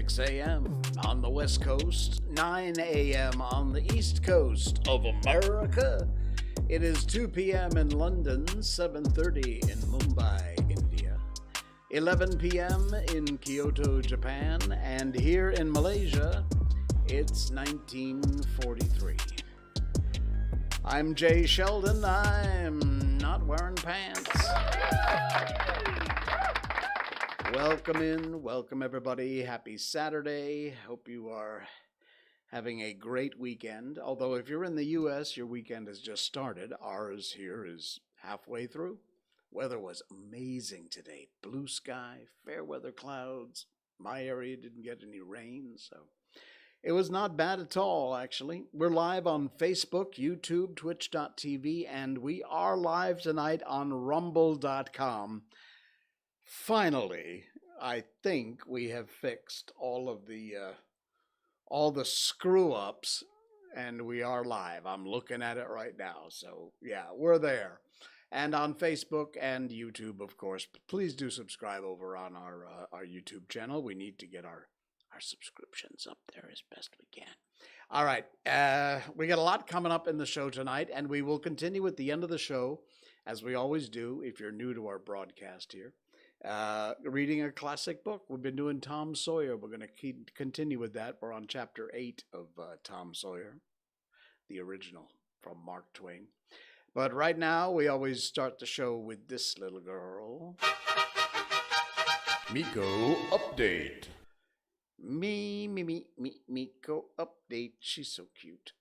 6 a.m. on the West Coast, 9 a.m. on the East Coast of America. It is 2 p.m. in London, 7:30 in Mumbai, India, 11 p.m. in Kyoto, Japan, and here in Malaysia, it's 1943. I'm Jay Sheldon. I'm not wearing pants. Welcome everybody. Happy Saturday. Hope you are having a great weekend. Although if you're in the U.S., your weekend has just started. Ours here is halfway through. Weather was amazing today. Blue sky, fair weather clouds. My area didn't get any rain, so it was not bad at all, actually. We're live on Facebook, YouTube, Twitch.tv, and we are live tonight on Rumble.com. Finally, I think we have fixed all the screw-ups, and we are live. I'm looking at it right now, so yeah, we're there. And on Facebook and YouTube, of course. Please do subscribe over on our YouTube channel. We need to get our subscriptions up there as best we can. All right, we got a lot coming up in the show tonight, and we will continue at the end of the show, as we always do if you're new to our broadcast here. Reading a classic book. We've been doing Tom Sawyer. We're going to continue with that. We're on chapter 8 of Tom Sawyer, the original from Mark Twain. But right now, we always start the show with this little girl. Miko Update. Miko Update. She's so cute.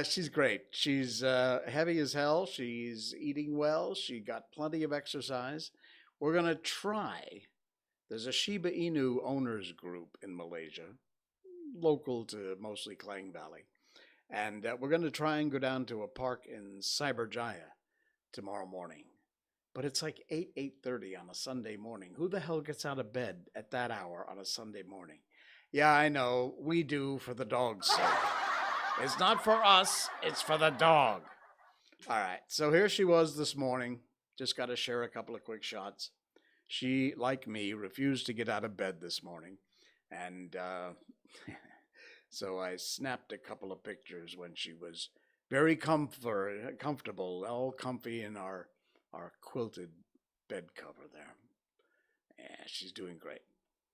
She's great. She's heavy as hell. She's eating well. She got plenty of exercise. We're going to try. There's a Shiba Inu owners group in Malaysia, local to mostly Klang Valley. And we're going to try and go down to a park in Cyberjaya tomorrow morning. But it's like 8:30 on a Sunday morning. Who the hell gets out of bed at that hour on a Sunday morning? Yeah, I know. We do, for the dog's sake. It's not for us, it's for the dog. All right, so here she was this morning. Just got to share a couple of quick shots. She, like me, refused to get out of bed this morning. And so I snapped a couple of pictures when she was very comfortable, all comfy in our quilted bed cover there. Yeah, she's doing great.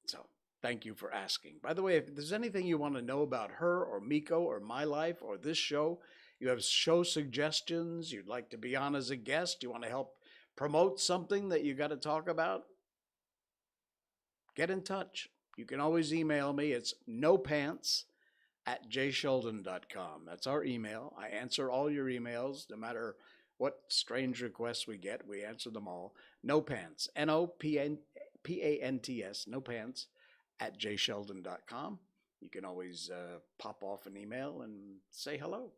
So thank you for asking. By the way, if there's anything you want to know about her or Miko or my life or this show, you have show suggestions, you'd like to be on as a guest, you want to help promote something that you got to talk about, get in touch. You can always email me. It's nopants@jsheldon.com. That's our email. I answer all your emails, no matter what strange requests we get. We answer them all. NoPants, NOPANTS, nopants@jsheldon.com. You can always pop off an email and say hello.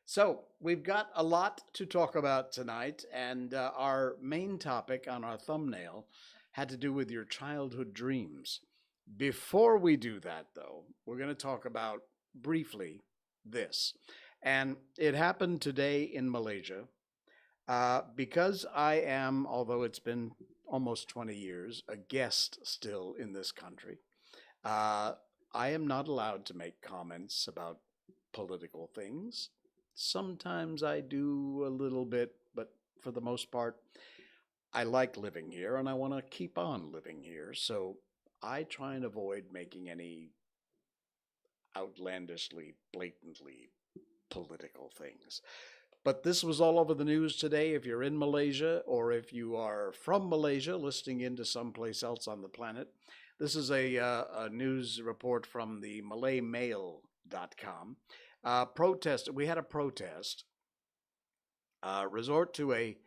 So we've got a lot to talk about tonight, and our main topic on our thumbnail had to do with your childhood dreams. Before we do that, though, we're going to talk about briefly this. And it happened today in Malaysia. Because I am, although it's been almost 20 years, a guest still in this country, I am not allowed to make comments about political things. Sometimes I do a little bit, but for the most part, I like living here and I want to keep on living here. So I try and avoid making any outlandishly, blatantly political things. But this was all over the news today. If you're in Malaysia or if you are from Malaysia listening into someplace else on the planet, this is a news report from the MalayMail.com. We had a protest. Resort to a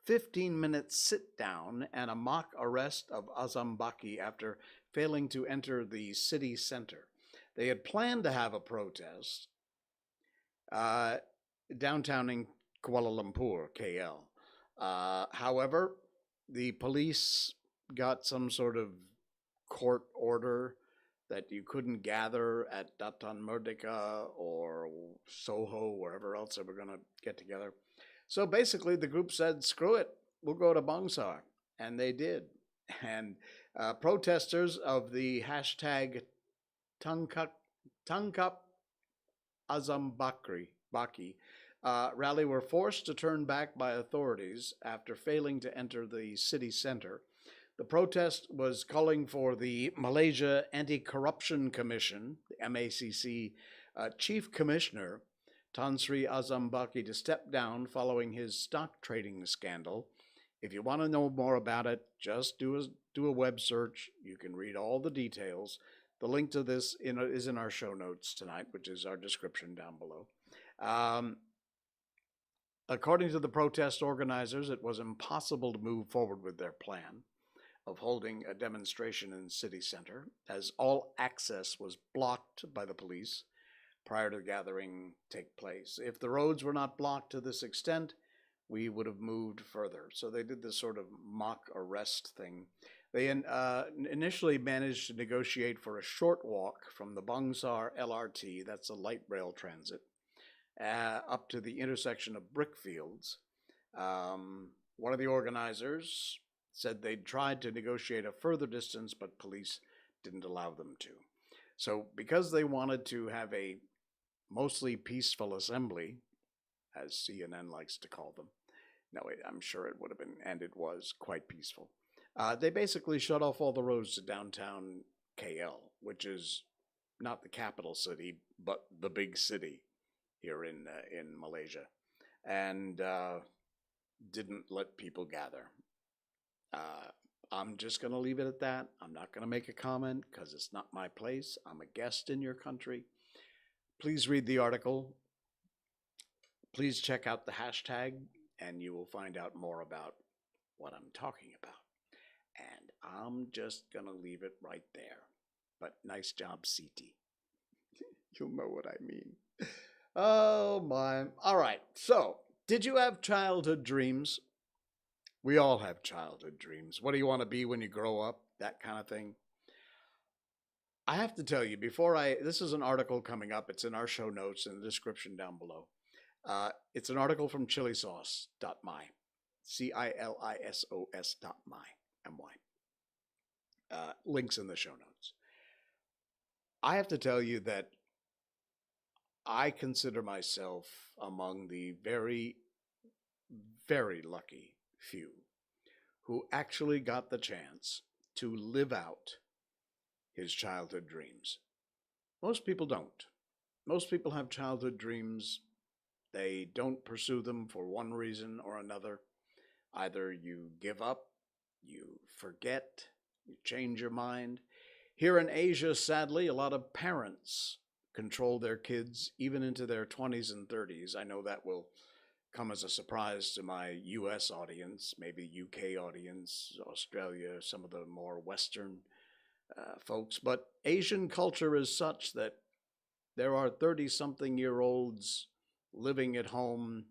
15-minute sit-down and a mock arrest of Azam Baki after failing to enter the city center. They had planned to have a protest downtown in Kuala Lumpur, KL. However, the police got some sort of court order that you couldn't gather at Datan Merdeka or Soho, wherever else they were going to get together. So basically, the group said, screw it, we'll go to Bangsar. And they did. And protesters of the hashtag Tungkup, Tungkup Baki rally were forced to turn back by authorities after failing to enter the city center. The protest was calling for the Malaysia Anti-Corruption Commission, the MACC, Chief Commissioner Tan Sri Azam Baki to step down following his stock trading scandal. If you want to know more about it, just do a web search. You can read all the details. The link to this is in our show notes tonight, which is our description down below. According to the protest organizers, it was impossible to move forward with their plan of holding a demonstration in the city center, as all access was blocked by the police prior to the gathering take place. If the roads were not blocked to this extent, we would have moved further. So they did this sort of mock arrest thing. They initially managed to negotiate for a short walk from the Bangsar LRT, that's a light rail transit, up to the intersection of brickfields. One of the organizers said they'd tried to negotiate a further distance, but police didn't allow them to. So because they wanted to have a mostly peaceful assembly, as CNN likes to call them, no, I'm sure it would have been, and it was quite peaceful. They basically shut off all the roads to downtown KL, which is not the capital city, but the big city here in Malaysia, and didn't let people gather. I'm just going to leave it at that. I'm not going to make a comment because it's not my place. I'm a guest in your country. Please read the article. Please check out the hashtag, and you will find out more about what I'm talking about. And I'm just going to leave it right there. But nice job, CT. You'll know what I mean. Oh, my. All right. So, did you have childhood dreams? We all have childhood dreams. What do you want to be when you grow up? That kind of thing. I have to tell you, this is an article coming up. It's in our show notes in the description down below. It's an article from chilisauce.my, CILISOS.my, M-Y. Links in the show notes. I have to tell you that I consider myself among the very, very lucky few who actually got the chance to live out his childhood dreams. Most people don't. Most people have childhood dreams. They don't pursue them for one reason or another. Either you give up, you forget, you change your mind. Here in Asia, sadly, a lot of parents control their kids even into their 20s and 30s. I know that will come as a surprise to my US audience, maybe UK audience, Australia, some of the more Western folks. But Asian culture is such that there are 30-something-year-olds living at home,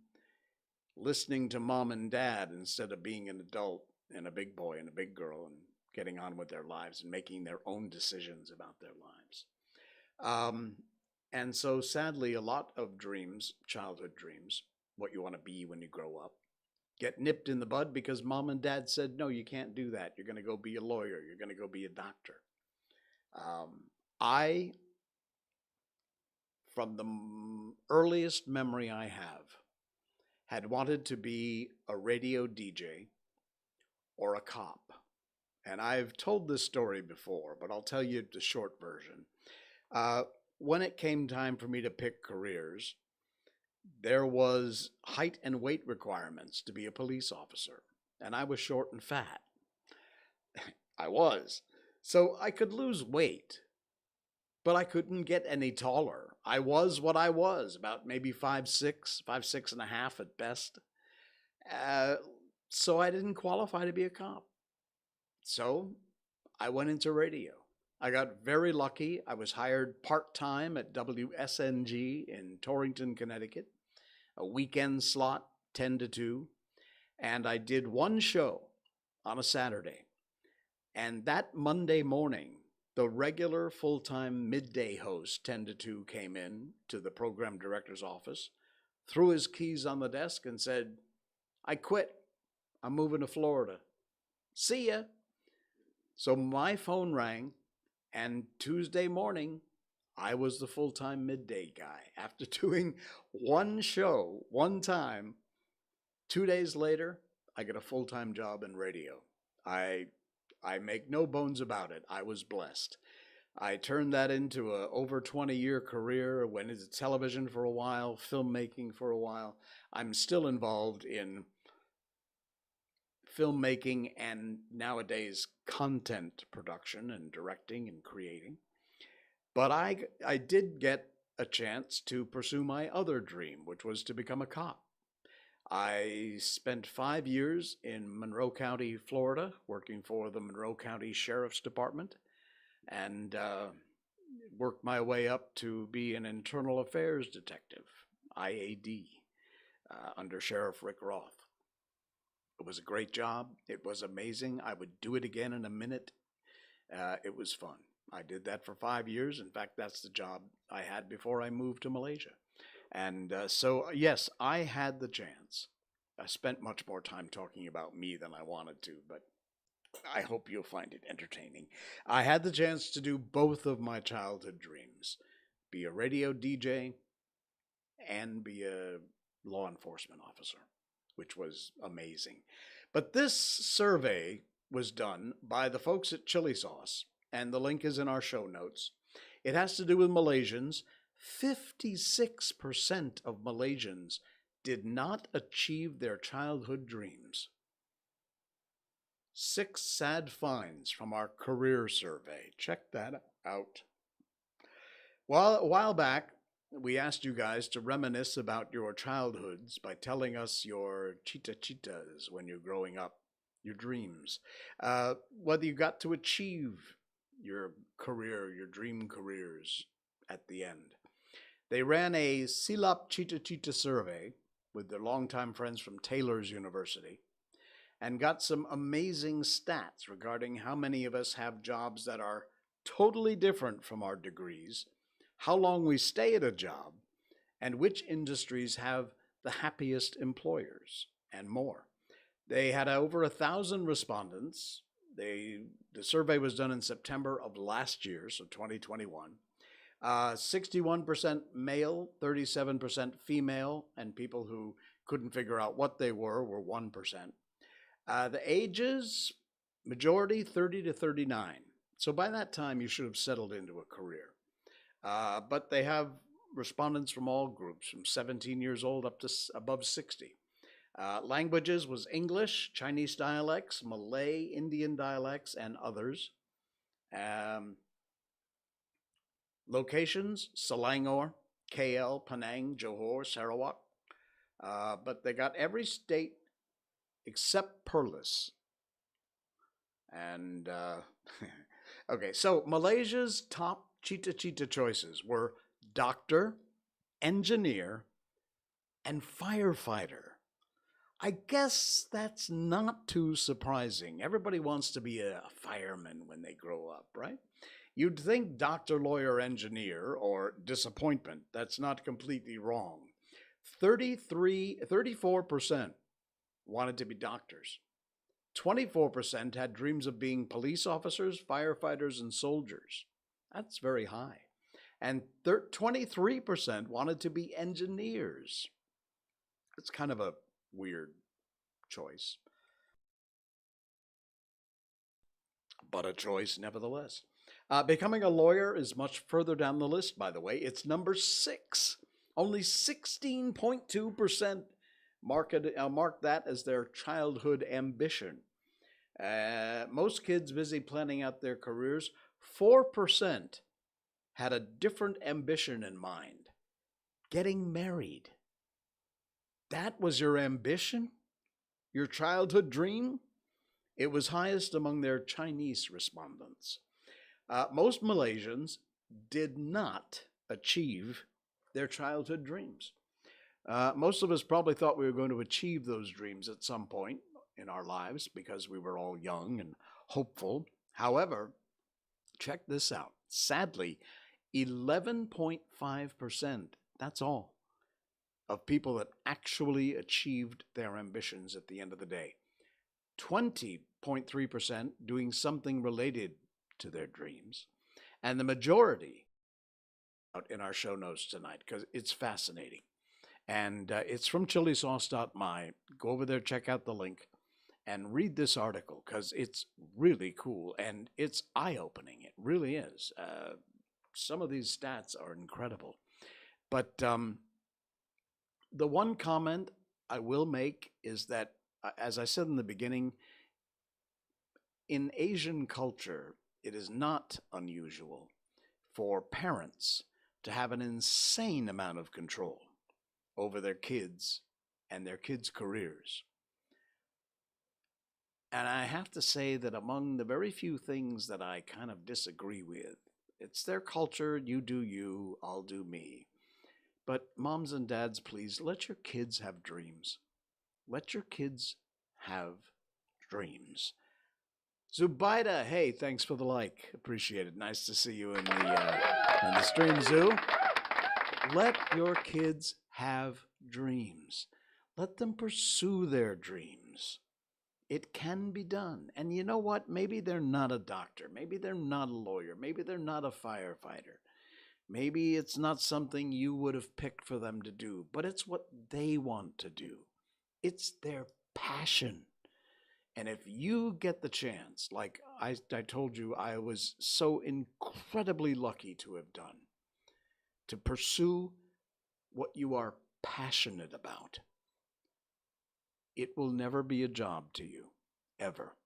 listening to mom and dad instead of being an adult and a big boy and a big girl and getting on with their lives and making their own decisions about their lives. And so sadly, a lot of dreams, childhood dreams, what you want to be when you grow up, get nipped in the bud because mom and dad said, no, you can't do that. You're going to go be a lawyer. You're going to go be a doctor. I, from the earliest memory I have, had wanted to be a radio DJ or a cop. And I've told this story before, but I'll tell you the short version. When it came time for me to pick careers, there was height and weight requirements to be a police officer. And I was short and fat. I was. So I could lose weight, but I couldn't get any taller. I was what I was, about maybe 5'6", 5'6.5" at best. So I didn't qualify to be a cop. So I went into radio. I got very lucky. I was hired part-time at WSNG in Torrington, Connecticut, a weekend slot, 10 to 2. And I did one show on a Saturday. And that Monday morning, the regular full-time midday host, 10 to 2, came in to the program director's office, threw his keys on the desk and said, I quit. I'm moving to Florida. See ya. So my phone rang, and Tuesday morning, I was the full time midday guy. After doing one show one time, 2 days later, I get a full time job in radio. I I make no bones about it. I was blessed. I turned that into a over 20-year career. Went into television for a while, filmmaking for a while. I'm still involved in filmmaking and nowadays content production and directing and creating. But I did get a chance to pursue my other dream, which was to become a cop. I spent 5 years in Monroe County, Florida, working for the Monroe County Sheriff's Department, and worked my way up to be an internal affairs detective, IAD, under Sheriff Rick Roth. It was a great job. It was amazing. I would do it again in a minute. It was fun. I did that for 5 years. In fact, that's the job I had before I moved to Malaysia. And so, yes, I had the chance. I spent much more time talking about me than I wanted to, but I hope you'll find it entertaining. I had the chance to do both of my childhood dreams, be a radio DJ and be a law enforcement officer, which was amazing. But this survey was done by the folks at Chili Sauce, and the link is in our show notes. It has to do with Malaysians. 56% of Malaysians did not achieve their childhood dreams. 6 sad finds from our career survey. Check that out. Well, a while back, we asked you guys to reminisce about your childhoods by telling us your cita-citas when you're growing up, your dreams, whether you got to achieve your career, your dream careers at the end. They ran a Silap Cita-Cita survey with their longtime friends from Taylor's University and got some amazing stats regarding how many of us have jobs that are totally different from our degrees, how long we stay at a job, and which industries have the happiest employers, and more. They had over 1,000 respondents. The survey was done in September of last year, so 2021. 61% male, 37% female, and people who couldn't figure out what they were 1%. The ages, majority 30 to 39. So by that time, you should have settled into a career. But they have respondents from all groups, from 17 years old up to above 60. Languages was English, Chinese dialects, Malay, Indian dialects, and others. Locations, Selangor, KL, Penang, Johor, Sarawak. But they got every state except Perlis. And, okay, so Malaysia's top cita-cita choices were doctor, engineer, and firefighter. I guess that's not too surprising. Everybody wants to be a fireman when they grow up, right? You'd think doctor, lawyer, engineer, or disappointment. That's not completely wrong. 34% wanted to be doctors. 24% had dreams of being police officers, firefighters, and soldiers. That's very high. And 23% wanted to be engineers. It's kind of a weird choice, but a choice nevertheless. Becoming a lawyer is much further down the list, by the way. It's number 6. Only 16.2% mark that as their childhood ambition. Most kids busy planning out their careers, 4% had a different ambition in mind: getting married. That was your ambition? Your childhood dream? It was highest among their Chinese respondents. Most Malaysians did not achieve their childhood dreams. Most of us probably thought we were going to achieve those dreams at some point in our lives because we were all young and hopeful. However, check this out. Sadly, 11.5%, that's all, of people that actually achieved their ambitions at the end of the day. 20.3% doing something related to their dreams, and the majority out in our show notes tonight because it's fascinating. And it's from chilisauce.my. Go over there, check out the link, and read this article because it's really cool and it's eye opening. It really is. Some of these stats are incredible. But the one comment I will make is that, as I said in the beginning, in Asian culture, it is not unusual for parents to have an insane amount of control over their kids and their kids' careers. And I have to say that among the very few things that I kind of disagree with, it's their culture. You do you, I'll do me. But moms and dads, please let your kids have dreams. Let your kids have dreams. Zubaida, hey, thanks for the like. Appreciate it. Nice to see you in the stream, Zoo. Let your kids have dreams. Let them pursue their dreams. It can be done. And you know what? Maybe they're not a doctor. Maybe they're not a lawyer. Maybe they're not a firefighter. Maybe it's not something you would have picked for them to do, but it's what they want to do. It's their passion. And if you get the chance, like I told you, I was so incredibly lucky to have done, to pursue what you are passionate about, it will never be a job to you, ever.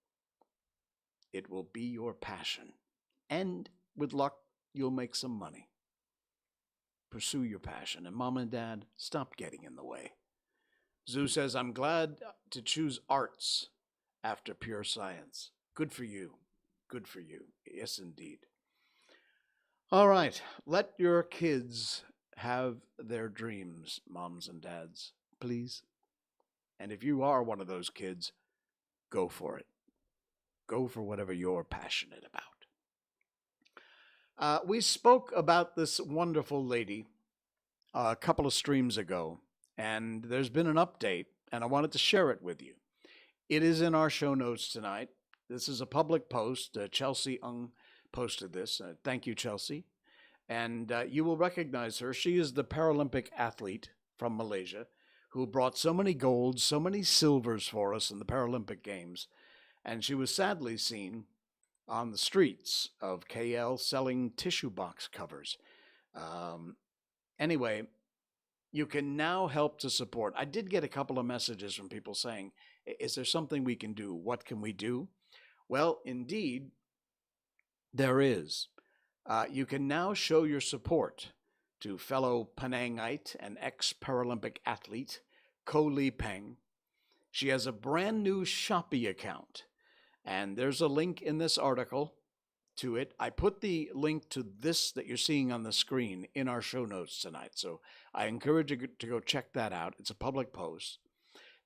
It will be your passion. And with luck, you'll make some money. Pursue your passion. And mom and dad, stop getting in the way. Zoo says, I'm glad to choose arts after pure science. Good for you. Good for you. Yes, indeed. All right. Let your kids have their dreams, moms and dads, please. And if you are one of those kids, go for it. Go for whatever you're passionate about. We spoke about this wonderful lady a couple of streams ago, and there's been an update, and I wanted to share it with you. It is in our show notes tonight. This is a public post. Chelsea Ung posted this. Thank you, Chelsea. And you will recognize her. She is the Paralympic athlete from Malaysia who brought so many golds, so many silvers for us in the Paralympic Games. And she was sadly seen on the streets of KL selling tissue box covers. Anyway, you can now help to support. I did get a couple of messages from people saying, is there something we can do? What can we do? Well, indeed, there is. You can now show your support to fellow Penangite and ex-Paralympic athlete, Li Peng. She has a brand new Shopee account, and there's a link in this article to it. I put the link to this that you're seeing on the screen in our show notes tonight, so I encourage you to go check that out. It's a public post.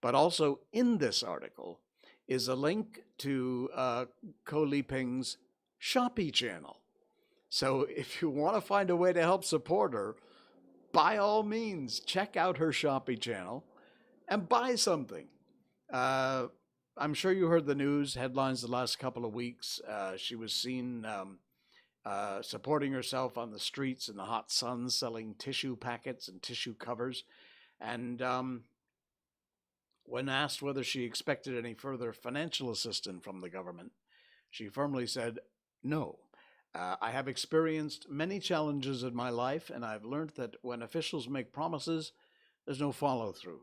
But also in this article is a link to Li Peng's Shopee channel. So if you want to find a way to help support her, by all means, check out her Shopee channel and buy something. I'm sure you heard the news headlines the last couple of weeks. She was seen supporting herself on the streets in the hot sun, selling tissue packets and tissue covers. And when asked whether she expected any further financial assistance from the government, she firmly said, no. I have experienced many challenges in my life, and I've learned that when officials make promises, there's no follow-through,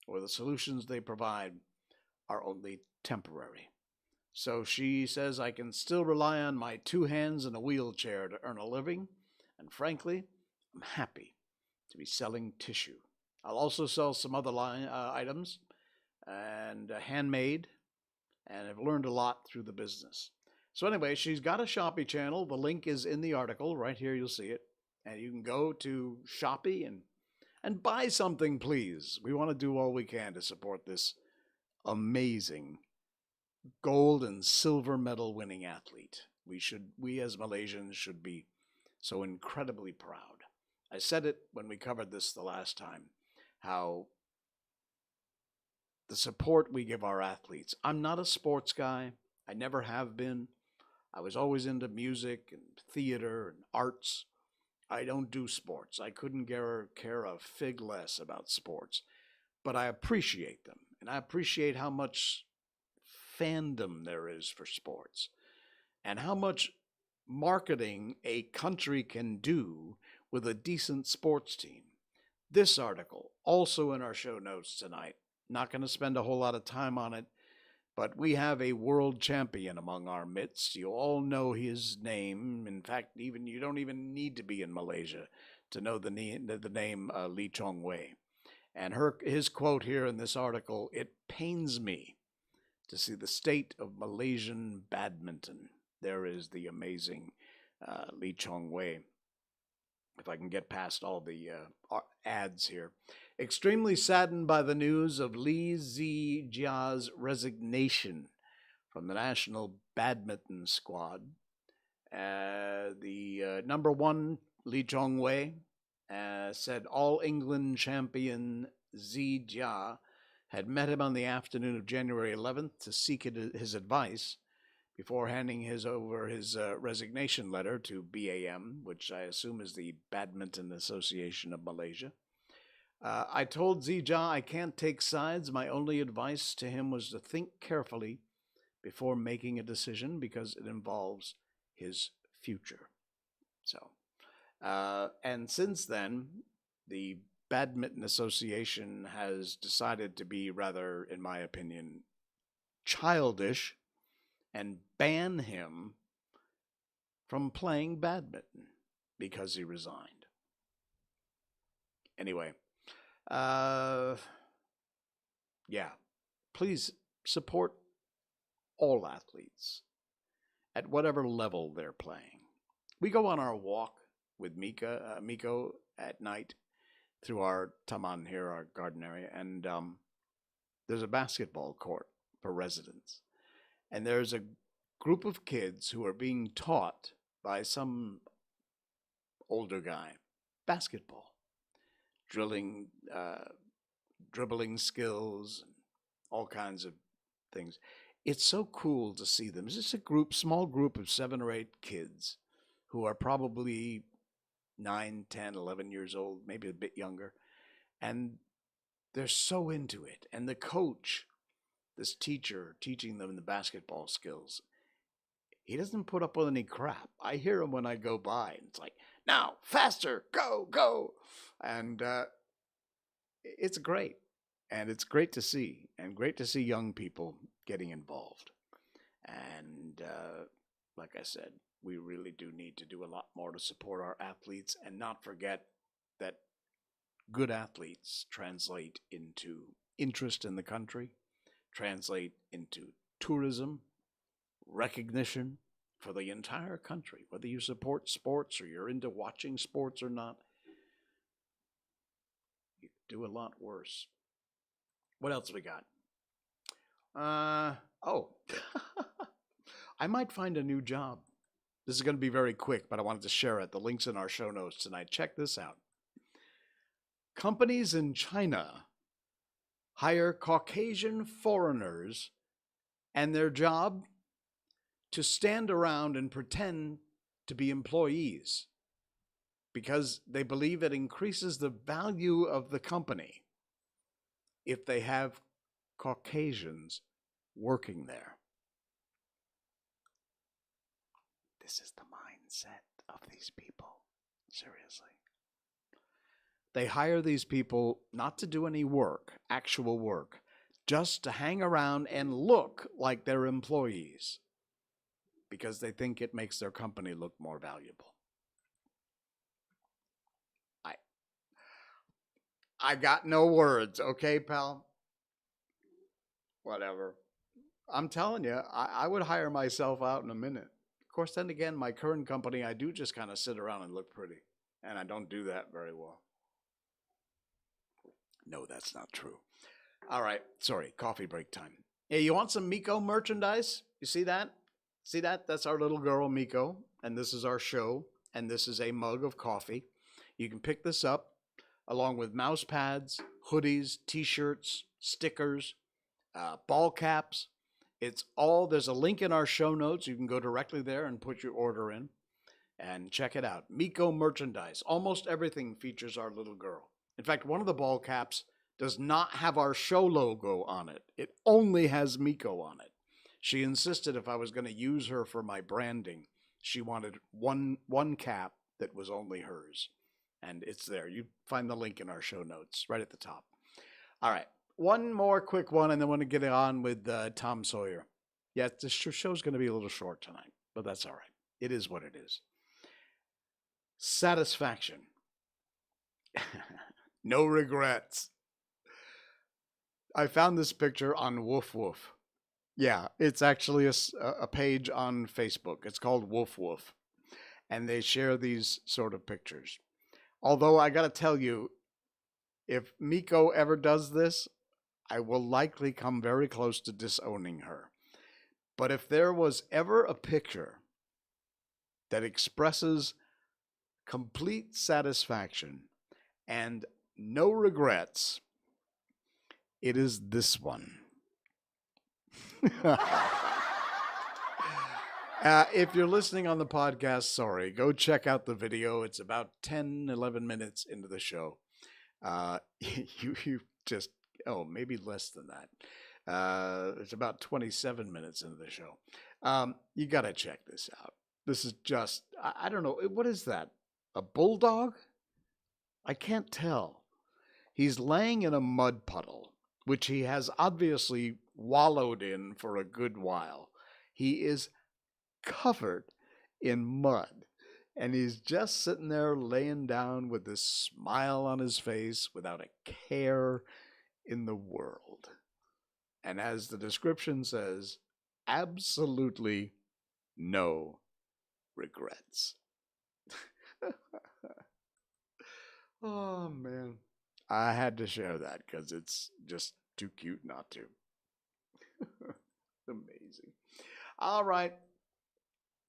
or the solutions they provide are only temporary. So she says, I can still rely on my 2 hands and a wheelchair to earn a living, and frankly, I'm happy to be selling tissue. I'll also sell some other items, and handmade, and I've learned a lot through the business. So anyway, she's got a Shopee channel. The link is in the article. Right here, you'll see it. And you can go to Shopee and buy something, please. We want to do all we can to support this amazing gold and silver medal winning athlete. We as Malaysians should be so incredibly proud. I said it when we covered this the last time, how the support we give our athletes. I'm not a sports guy. I never have been. I was always into music and theater and arts. I don't do sports. I couldn't care a fig less about sports, but I appreciate them. And I appreciate how much fandom there is for sports and how much marketing a country can do with a decent sports team. This article, also in our show notes tonight, not going to spend a whole lot of time on it, but we have a world champion among our midst. You all know his name. In fact, even you don't even need to be in Malaysia to know the name Li Chong Wei. And his quote here in this article, "It pains me to see the state of Malaysian badminton." There is the amazing Li Chong Wei. If I can get past all the ads here. Extremely saddened by the news of Li Zijia's resignation from the national badminton squad. The number one, Li Chong Wei, said All England champion Zijia had met him on the afternoon of January 11th to seek his advice before handing over his resignation letter to BAM, which I assume is the Badminton Association of Malaysia. I told Zijia I can't take sides. My only advice to him was to think carefully before making a decision because it involves his future. So, and since then, the Badminton Association has decided to be rather, in my opinion, childish and ban him from playing badminton because he resigned. Anyway, yeah, please support all athletes at whatever level they're playing. We go on our walk with Miko at night through our taman here, our garden area, and there's a basketball court for residents. And there's a group of kids who are being taught by some older guy basketball, dribbling skills, and all kinds of things. It's so cool to see them. It's just a small group of 7 or 8 kids who are probably 9, 10, 11 years old, maybe a bit younger. And they're so into it. And the coach, this teacher teaching them the basketball skills, he doesn't put up with any crap. I hear him when I go by, and it's like, now, faster, go, go. And it's great. And it's great to see, and great to see young people getting involved. And like I said, we really do need to do a lot more to support our athletes and not forget that good athletes translate into interest in the country, translate into tourism, recognition for the entire country, whether you support sports or you're into watching sports or not. You could do a lot worse. What else we got? I might find a new job. This is going to be very quick, but I wanted to share it. The link's in our show notes tonight. Check this out. Companies in China hire Caucasian foreigners, and their job to stand around and pretend to be employees because they believe it increases the value of the company if they have Caucasians working there. This is the mindset of these people. Seriously. They hire these people not to do any work, actual work, just to hang around and look like they're employees because they think it makes their company look more valuable. I got no words, okay, pal? Whatever. I'm telling you, I would hire myself out in a minute. Of course, then again, my current company, I do just kind of sit around and look pretty, and I don't do that very well. No, that's not true. All right, sorry, coffee break time. Hey, you want some Miko merchandise? You see that? See that? That's our little girl, Miko, and this is our show, and this is a mug of coffee. You can pick this up along with mouse pads, hoodies, t-shirts, stickers, ball caps. It's all, there's a link in our show notes. You can go directly there and put your order in and check it out. Miko merchandise. Almost everything features our little girl. In fact, one of the ball caps does not have our show logo on it. It only has Miko on it. She insisted if I was going to use her for my branding, she wanted one cap that was only hers. And it's there. You find the link in our show notes right at the top. All right. One more quick one, and then I want to get on with Tom Sawyer. Yeah, the show's going to be a little short tonight, but that's all right. It is what it is. Satisfaction. No regrets. I found this picture on Woof Woof. Yeah, it's actually a page on Facebook. It's called Woof Woof. And they share these sort of pictures. Although I got to tell you, if Miko ever does this, I will likely come very close to disowning her. But if there was ever a picture that expresses complete satisfaction and no regrets, it is this one. If you're listening on the podcast, sorry, go check out the video. It's about 10, 11 minutes into the show. You just, maybe less than that. It's about 27 minutes into the show. You got to check this out. This is just, I don't know, what is that? A bulldog? I can't tell. He's laying in a mud puddle, which he has obviously wallowed in for a good while. He is covered in mud, and he's just sitting there laying down with this smile on his face without a care in the world. And as the description says, absolutely no regrets. Oh, man. I had to share that because it's just too cute not to. Amazing. All right.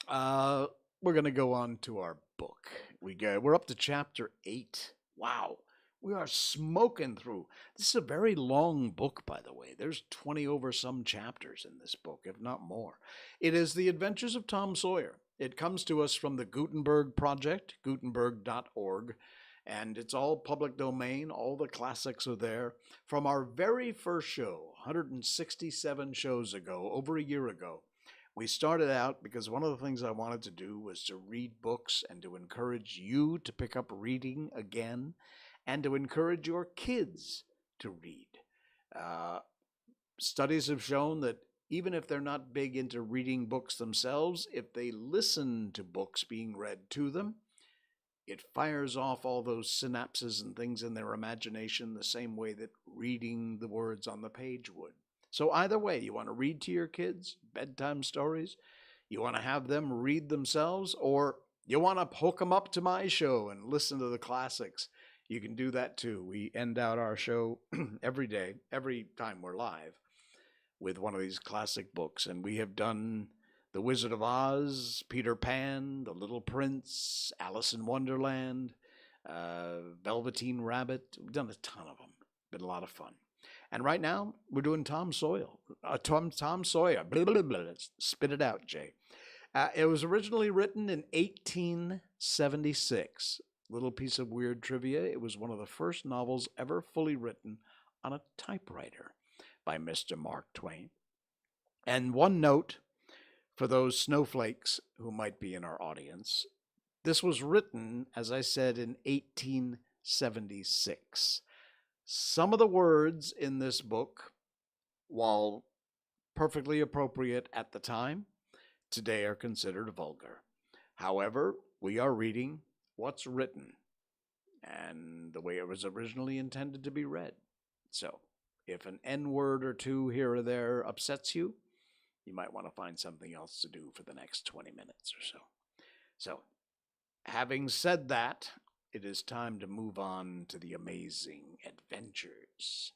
We're going to go on to our book. We're up to chapter 8. Wow. We are smoking through. This is a very long book, by the way. There's 20 over some chapters in this book, if not more. It is The Adventures of Tom Sawyer. It comes to us from the Gutenberg Project, gutenberg.org, and it's all public domain. All the classics are there. From our very first show, 167 shows ago, over a year ago, we started out because one of the things I wanted to do was to read books and to encourage you to pick up reading again and to encourage your kids to read. Studies have shown that even if they're not big into reading books themselves, if they listen to books being read to them, it fires off all those synapses and things in their imagination the same way that reading the words on the page would. So either way, you want to read to your kids, bedtime stories, you want to have them read themselves, or you want to hook them up to my show and listen to the classics, you can do that too. We end out our show every day, every time we're live, with one of these classic books. And we have done The Wizard of Oz, Peter Pan, The Little Prince, Alice in Wonderland, Velveteen Rabbit. We've done a ton of them. Been a lot of fun. And right now, we're doing Tom Sawyer. Tom Sawyer. Blah, blah, blah. Spit it out, Jay. It was originally written in 1876. Little piece of weird trivia. It was one of the first novels ever fully written on a typewriter by Mr. Mark Twain. And one note for those snowflakes who might be in our audience. This was written, as I said, in 1876. Some of the words in this book, while perfectly appropriate at the time, today are considered vulgar. However, we are reading what's written and the way it was originally intended to be read. So, if an N-word or two here or there upsets you, you might want to find something else to do for the next 20 minutes or so. So, having said that, it is time to move on to the amazing adventures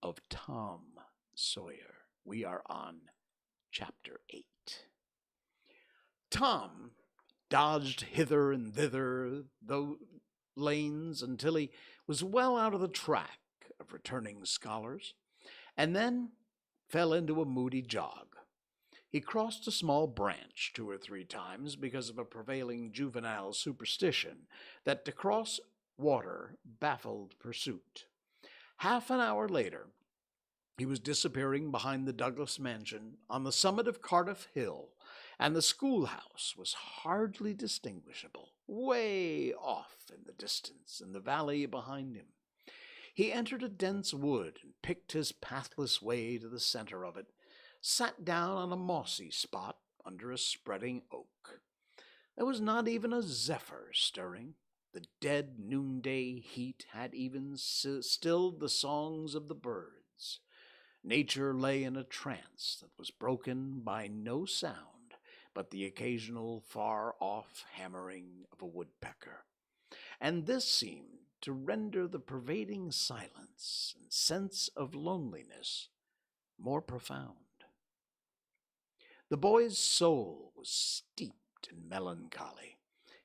of Tom Sawyer. We are on chapter 8. Tom dodged hither and thither those lanes until he was well out of the track of returning scholars. And then fell into a moody jog. He crossed a small branch 2 or 3 times because of a prevailing juvenile superstition that to cross water baffled pursuit. Half an hour later, he was disappearing behind the Douglas mansion on the summit of Cardiff Hill, and the schoolhouse was hardly distinguishable, way off in the distance in the valley behind him. He entered a dense wood and picked his pathless way to the center of it, sat down on a mossy spot under a spreading oak. There was not even a zephyr stirring. The dead noonday heat had even stilled the songs of the birds. Nature lay in a trance that was broken by no sound but the occasional far-off hammering of a woodpecker. And this seemed to render the pervading silence and sense of loneliness more profound. The boy's soul was steeped in melancholy.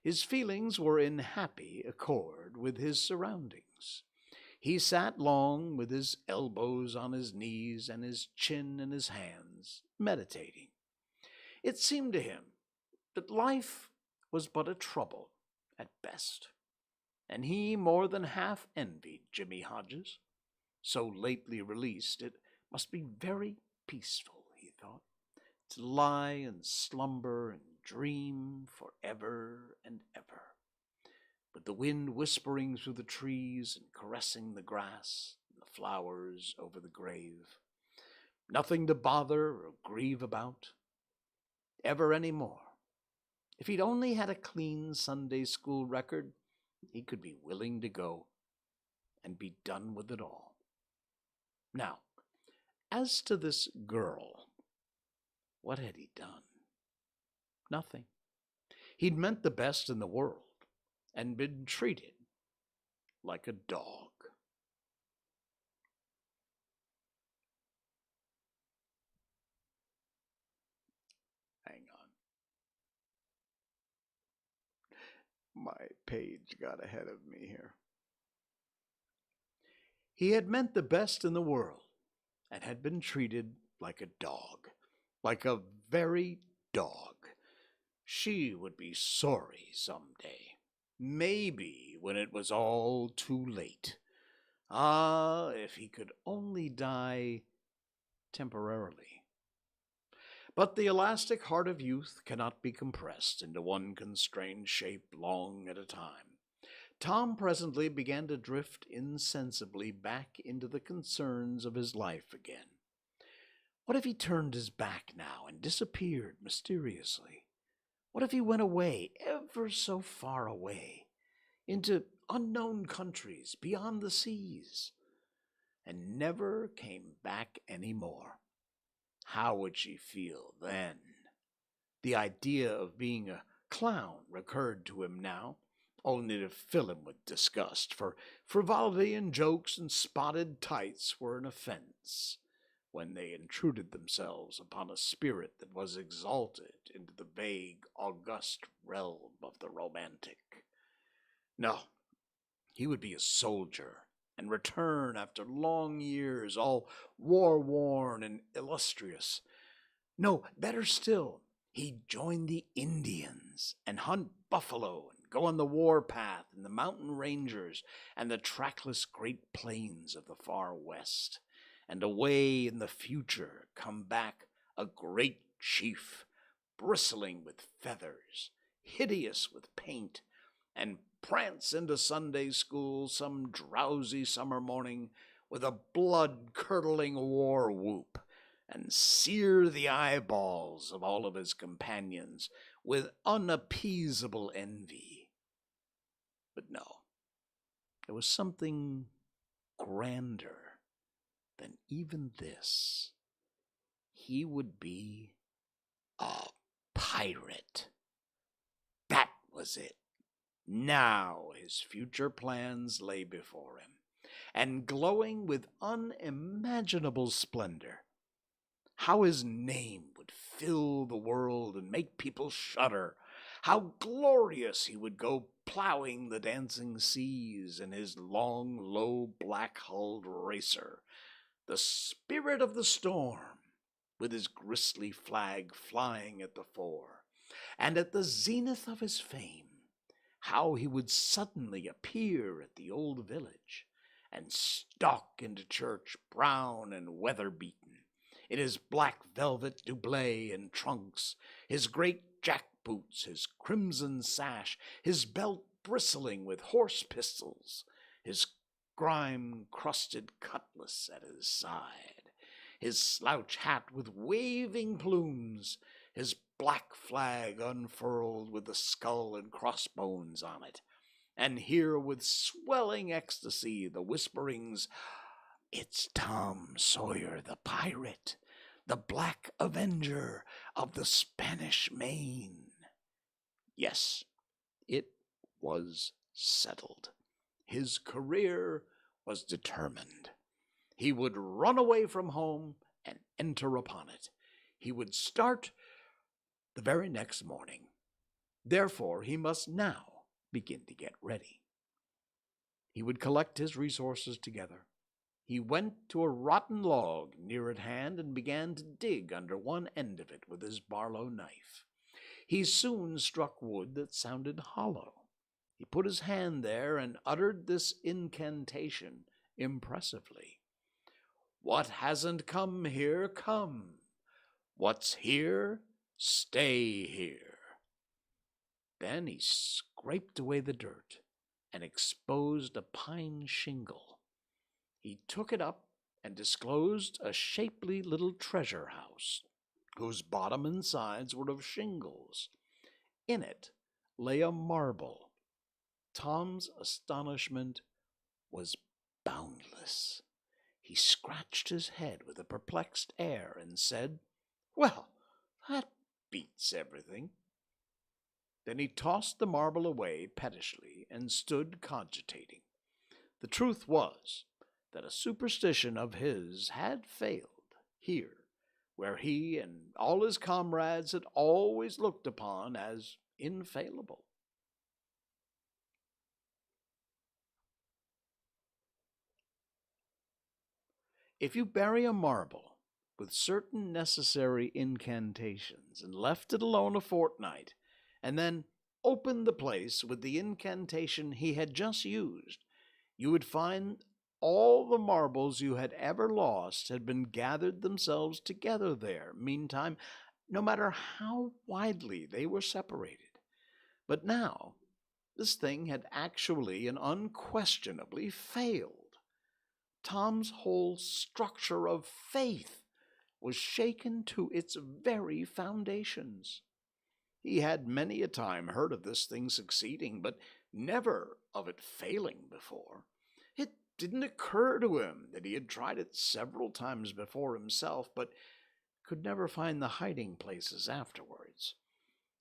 His feelings were in happy accord with his surroundings. He sat long with his elbows on his knees and his chin in his hands, meditating. It seemed to him that life was but a trouble at best, and he more than half envied Jimmy Hodges. So lately released, it must be very peaceful, he thought, to lie and slumber and dream forever and ever, with the wind whispering through the trees and caressing the grass and the flowers over the grave. Nothing to bother or grieve about, ever any more. If he'd only had a clean Sunday school record, he could be willing to go and be done with it all. Now, as to this girl, what had he done? Nothing. He'd meant the best in the world and been treated like a dog. Hang on. My page got ahead of me here. He had meant the best in the world and had been treated like a dog, like a very dog. She would be sorry someday, maybe when it was all too late. Ah, if he could only die temporarily. But the elastic heart of youth cannot be compressed into one constrained shape long at a time. Tom presently began to drift insensibly back into the concerns of his life again. What if he turned his back now and disappeared mysteriously? What if he went away, ever so far away, into unknown countries beyond the seas, and never came back any more? How would she feel then? The idea of being a clown recurred to him now, only to fill him with disgust, for frivolity and jokes and spotted tights were an offense when they intruded themselves upon a spirit that was exalted into the vague, august realm of the romantic. No, he would be a soldier and return after long years, all war-worn and illustrious. No, better still, he'd join the Indians and hunt buffalo and go on the war path in the mountain ranges and the trackless great plains of the far west, and away in the future come back a great chief, bristling with feathers, hideous with paint, and prance into Sunday school some drowsy summer morning with a blood-curdling war whoop, and sear the eyeballs of all of his companions with unappeasable envy. But no, there was something grander than even this. He would be a pirate. That was it. Now his future plans lay before him, and glowing with unimaginable splendor. How his name would fill the world and make people shudder. How glorious he would go plowing the dancing seas in his long, low, black-hulled racer, the spirit of the storm, with his grisly flag flying at the fore, and at the zenith of his fame, how he would suddenly appear at the old village, and stalk into church brown and weather-beaten, in his black velvet doublet and trunks, his great jack-boots, his crimson sash, his belt bristling with horse pistols, his grime-crusted cutlass at his side, his slouch hat with waving plumes, his black flag unfurled with the skull and crossbones on it, and hear with swelling ecstasy the whisperings, "It's Tom Sawyer the pirate, the Black Avenger of the Spanish Main." Yes, it was settled. His career was determined. He would run away from home and enter upon it. He would start the very next morning. Therefore, he must now begin to get ready. He would collect his resources together. He went to a rotten log near at hand and began to dig under one end of it with his Barlow knife. He soon struck wood that sounded hollow. He put his hand there and uttered this incantation impressively. "What hasn't come here, come. What's here, stay here." Then he scraped away the dirt and exposed a pine shingle. He took it up and disclosed a shapely little treasure house, whose bottom and sides were of shingles. In it lay a marble. Tom's astonishment was boundless. He scratched his head with a perplexed air and said, "Well, that beats everything." Then he tossed the marble away pettishly and stood cogitating. The truth was that a superstition of his had failed here, where he and all his comrades had always looked upon as infallible. If you bury a marble with certain necessary incantations and left it alone a fortnight, and then opened the place with the incantation he had just used, you would find all the marbles you had ever lost had been gathered themselves together there, meantime, no matter how widely they were separated. But now, this thing had actually and unquestionably failed. Tom's whole structure of faith was shaken to its very foundations. He had many a time heard of this thing succeeding, but never of it failing before. It didn't occur to him that he had tried it several times before himself, but could never find the hiding places afterwards.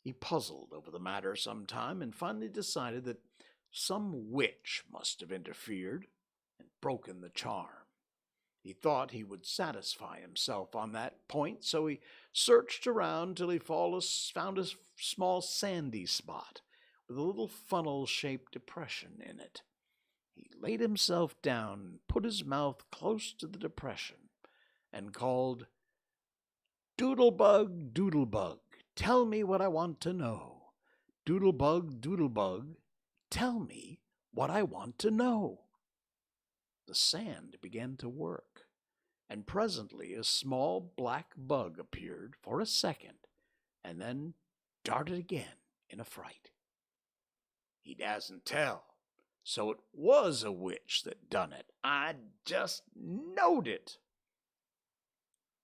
He puzzled over the matter some time and finally decided that some witch must have interfered and broken the charm. He thought he would satisfy himself on that point, so he searched around till he found a small sandy spot with a little funnel-shaped depression in it. He laid himself down and put his mouth close to the depression and called, "Doodlebug, Doodlebug, tell me what I want to know. Doodlebug, Doodlebug, tell me what I want to know." The sand began to work, and presently a small black bug appeared for a second, and then darted again in a fright. He dasn't tell, so it was a witch that done it. "I just knowed it."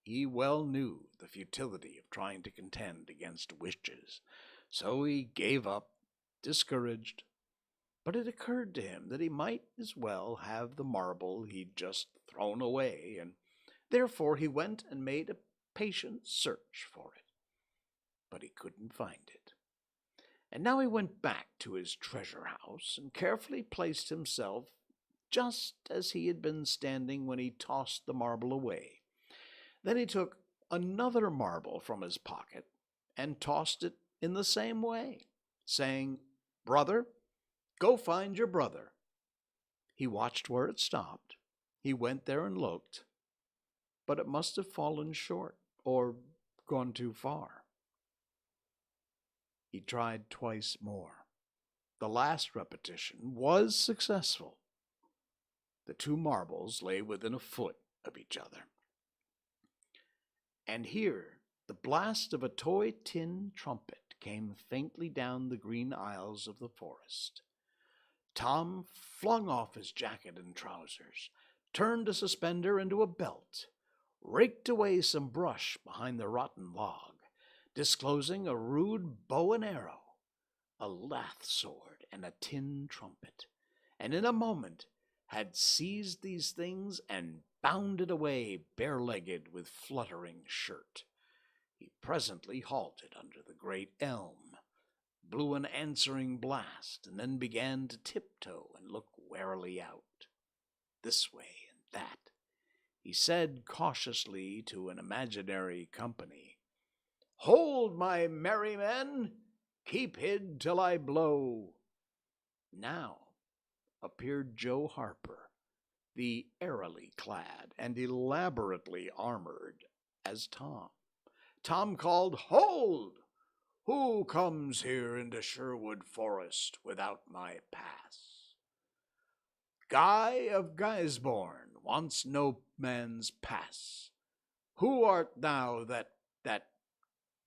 He well knew the futility of trying to contend against witches, so he gave up, discouraged. But it occurred to him that he might as well have the marble he'd just thrown away, and therefore he went and made a patient search for it. But he couldn't find it. And now he went back to his treasure house and carefully placed himself just as he had been standing when he tossed the marble away. Then he took another marble from his pocket and tossed it in the same way, saying, "Brother, go find your brother." He watched where it stopped. He went there and looked. but it must have fallen short or gone too far. He tried twice more. The last repetition was successful. The two marbles lay within a foot of each other. And here the blast of a toy tin trumpet came faintly down the green aisles of the forest. Tom flung off his jacket and trousers, turned a suspender into a belt, raked away some brush behind the rotten log, disclosing a rude bow and arrow, a lath sword, and a tin trumpet, and in a moment had seized these things and bounded away bare-legged with fluttering shirt. He presently halted under the great elm, blew an answering blast, and then began to tiptoe and look warily out, this way and that. He said cautiously to an imaginary company, "Hold, my merry men! Keep hid till I blow." Now appeared Joe Harper, the airily clad and elaborately armored as Tom. Tom called, "Hold! Who comes here into Sherwood Forest without my pass?" "Guy of Guysborne wants no man's pass. Who art thou that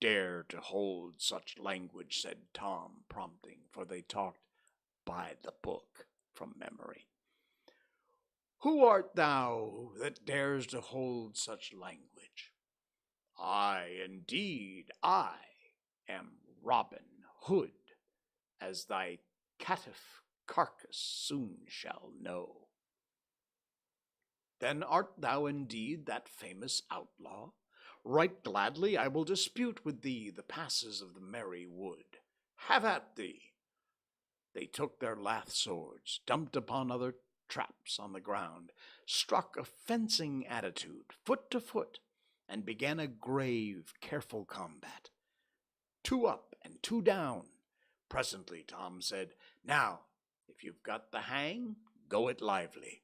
dare to hold such language?" said Tom, prompting, for they talked by the book from memory. "Who art thou that dares to hold such language?" Indeed, I am Robin Hood, as thy caitiff carcass soon shall know." "Then art thou indeed that famous outlaw? Right gladly I will dispute with thee the passes of the merry wood. Have at thee." They took their lath swords, dumped upon other traps on the ground, struck a fencing attitude, foot to foot, and began a grave, careful combat. Two up and two down. Presently Tom said, "Now, if you've got the hang, go it lively."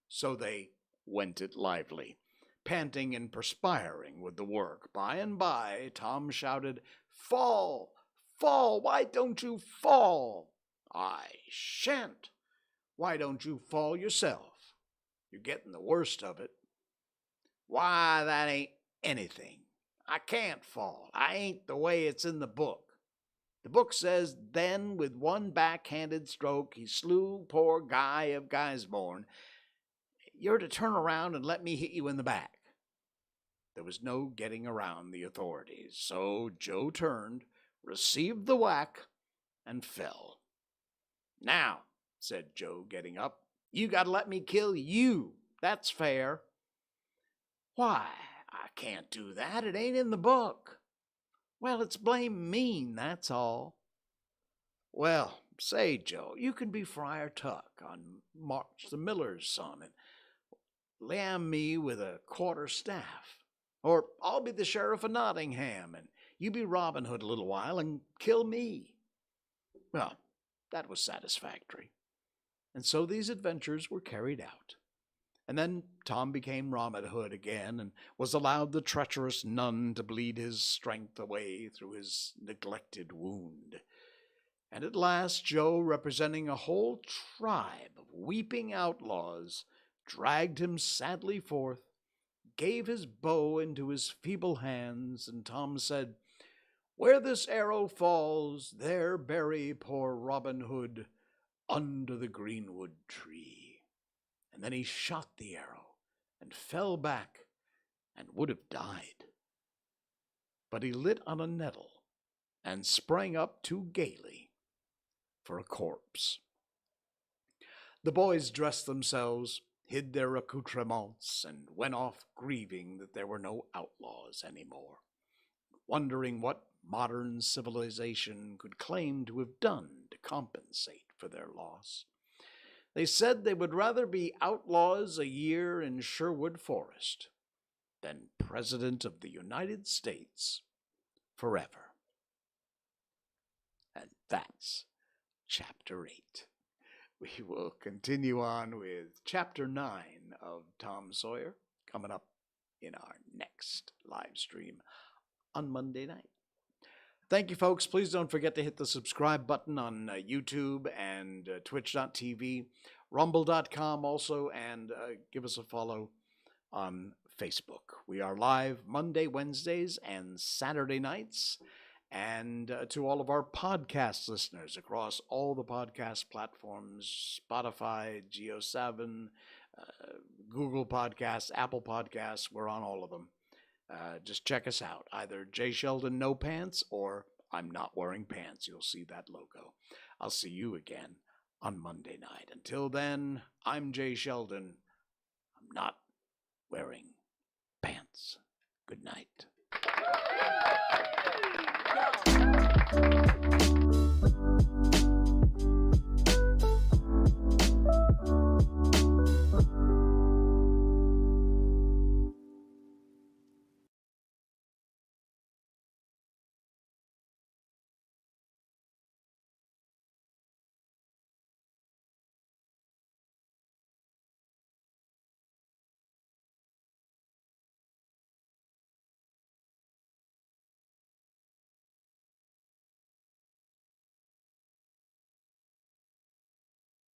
So they went it lively, panting and perspiring with the work. By and by Tom shouted, "Fall! Fall! Why don't you fall?" "I shan't." "Why don't you fall yourself? You're getting the worst of it." "Why, that ain't anything. I can't fall. I ain't the way it's in the book. The book says, then with one backhanded stroke he slew poor Guy of Guysborne. You're to turn around and let me hit you in the back." There was no getting around the authorities, so Joe turned, received the whack, and fell. "Now," said Joe, getting up, "you got to let me kill you. That's fair." "Why, I can't do that. It ain't in the book." "Well, it's blame mean, that's all." "Well, say, Joe, you can be Friar Tuck on March the miller's son and lamb me with a quarter staff. Or I'll be the sheriff of Nottingham, and you be Robin Hood a little while and kill me." Well, that was satisfactory. And so these adventures were carried out. And then Tom became Robin Hood again and was allowed the treacherous nun to bleed his strength away through his neglected wound. And at last Joe, representing a whole tribe of weeping outlaws, dragged him sadly forth, gave his bow into his feeble hands, and Tom said, "Where this arrow falls, there bury poor Robin Hood under the greenwood tree." And then he shot the arrow and fell back and would have died. But he lit on a nettle and sprang up too gaily for a corpse. The boys dressed themselves, hid their accoutrements, and went off grieving that there were no outlaws any more, wondering what modern civilization could claim to have done to compensate for their loss. They said they would rather be outlaws a year in Sherwood Forest than President of the United States forever. And that's Chapter 8. We will continue on with Chapter 9 of Tom Sawyer coming up in our next live stream on Monday night. Thank you, folks. Please don't forget to hit the subscribe button on YouTube and twitch.tv, rumble.com also, and give us a follow on Facebook. We are live Monday, Wednesdays, and Saturday nights. And to all of our podcast listeners across all the podcast platforms, Spotify, Geo7, Google Podcasts, Apple Podcasts, we're on all of them. Just check us out, either J. Sheldon No Pants or I'm Not Wearing Pants. You'll see that logo. I'll see you again on Monday night. Until then, I'm J. Sheldon. I'm not wearing pants. Good night.